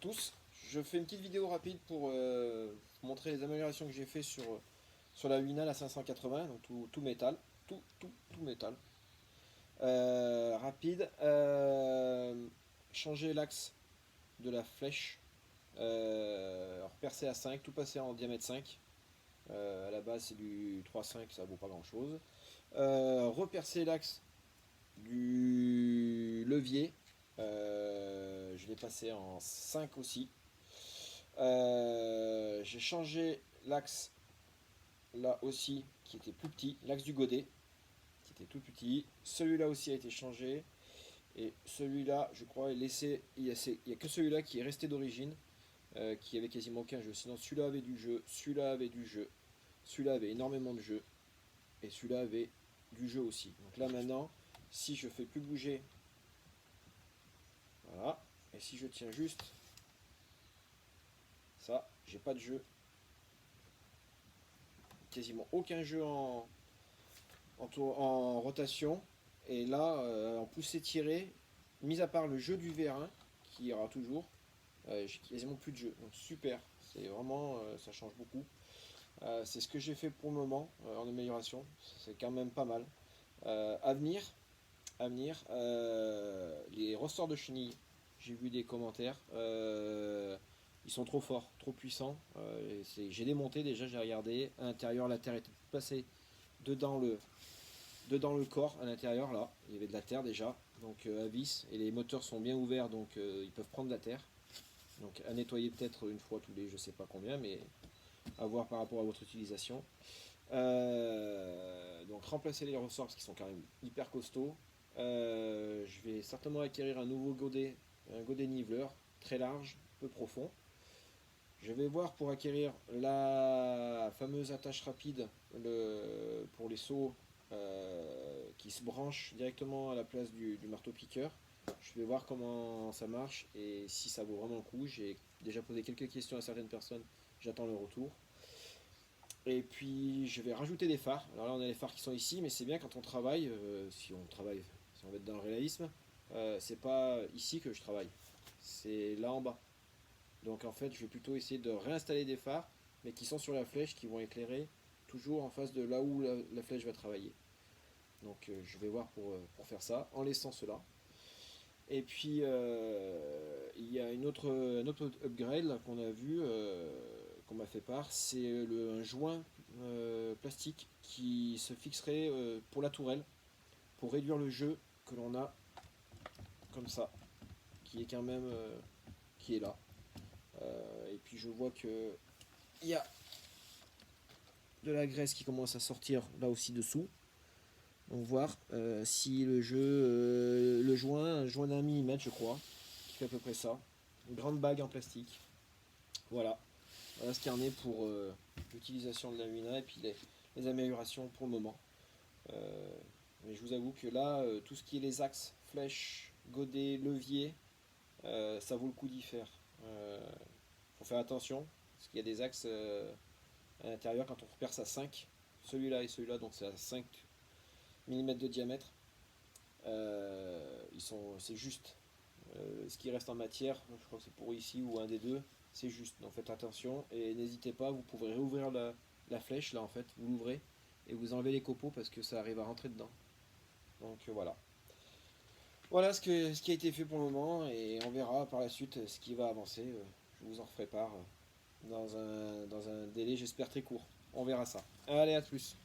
tous. Je fais une petite vidéo rapide pour montrer les améliorations que j'ai fait sur la Winal à 580, donc tout métal. Tout métal. Rapide. Changer l'axe de la flèche. Repercer à 5, tout passer en diamètre 5. À la base c'est du 3,5, ça vaut pas grand chose. Repercer l'axe du levier. Je l'ai passé en 5 aussi. J'ai changé l'axe là aussi qui était plus petit, l'axe du godet qui était tout petit. Celui-là aussi a été changé. Et celui-là, je crois, est laissé. Il y a que celui-là qui est resté d'origine, qui avait quasiment aucun jeu. Sinon, celui-là avait du jeu, celui-là avait du jeu, celui-là avait énormément de jeu, et celui-là avait du jeu aussi. Donc là maintenant, si je fais plus bouger, voilà, et si je tiens juste ça, j'ai pas de jeu, quasiment aucun jeu en rotation. Et là, en poussée tirée, mis à part le jeu du VR1, qui ira toujours, j'ai quasiment plus de jeu. Donc super, c'est vraiment, ça change beaucoup. C'est ce que j'ai fait pour le moment en amélioration, c'est quand même pas mal. À venir, les ressorts de chenilles, j'ai vu des commentaires, ils sont trop forts, trop puissants. J'ai démonté déjà, j'ai regardé, à l'intérieur la terre était passée dedans le corps, à l'intérieur là, il y avait de la terre déjà, donc à vis, et les moteurs sont bien ouverts, donc ils peuvent prendre de la terre. Donc à nettoyer peut-être une fois tous les je sais pas combien, mais à voir par rapport à votre utilisation. Donc remplacer les ressorts parce qu'ils sont quand même hyper costauds. Je vais certainement acquérir un nouveau godet, un godet niveleur très large, peu profond. Je vais voir pour acquérir la fameuse attache rapide pour les seaux qui se branche directement à la place du marteau piqueur. Je vais voir comment ça marche et si ça vaut vraiment le coup. J'ai déjà posé quelques questions à certaines personnes, j'attends le retour. Et puis je vais rajouter des phares. Alors là on a les phares qui sont ici, mais c'est bien quand on travaille, si on va être dans le réalisme, c'est pas ici que je travaille, c'est là en bas. Donc en fait je vais plutôt essayer de réinstaller des phares, mais qui sont sur la flèche, qui vont éclairer toujours en face de là où la flèche va travailler. Donc je vais voir pour faire ça, en laissant cela. Et puis il y a un autre upgrade qu'on a vu, qu'on m'a fait part, c'est un joint plastique qui se fixerait pour la tourelle, pour réduire le jeu que l'on a comme ça, qui est quand même qui est là. Et puis je vois que il y a de la graisse qui commence à sortir là aussi dessous. Donc voir si un joint d'un millimètre je crois, qui fait à peu près ça. Une grande bague en plastique. Voilà. Voilà ce qu'il y en est pour l'utilisation de la Lumina et puis les améliorations pour le moment. Mais je vous avoue que là, tout ce qui est les axes, flèches, godets, levier, ça vaut le coup d'y faire. Faut faire attention, parce qu'il y a des axes à l'intérieur quand on reperce à 5, celui-là et celui-là, donc c'est à 5 mm de diamètre. C'est juste. Ce qui reste en matière, je crois que c'est pour ici ou un des deux, c'est juste. Donc faites attention et n'hésitez pas, vous pourrez réouvrir la flèche là en fait, vous l'ouvrez et vous enlevez les copeaux parce que ça arrive à rentrer dedans. Donc voilà. Voilà ce qui a été fait pour le moment et on verra par la suite ce qui va avancer. Je vous en referai part dans un délai j'espère très court. On verra ça. Allez, à plus.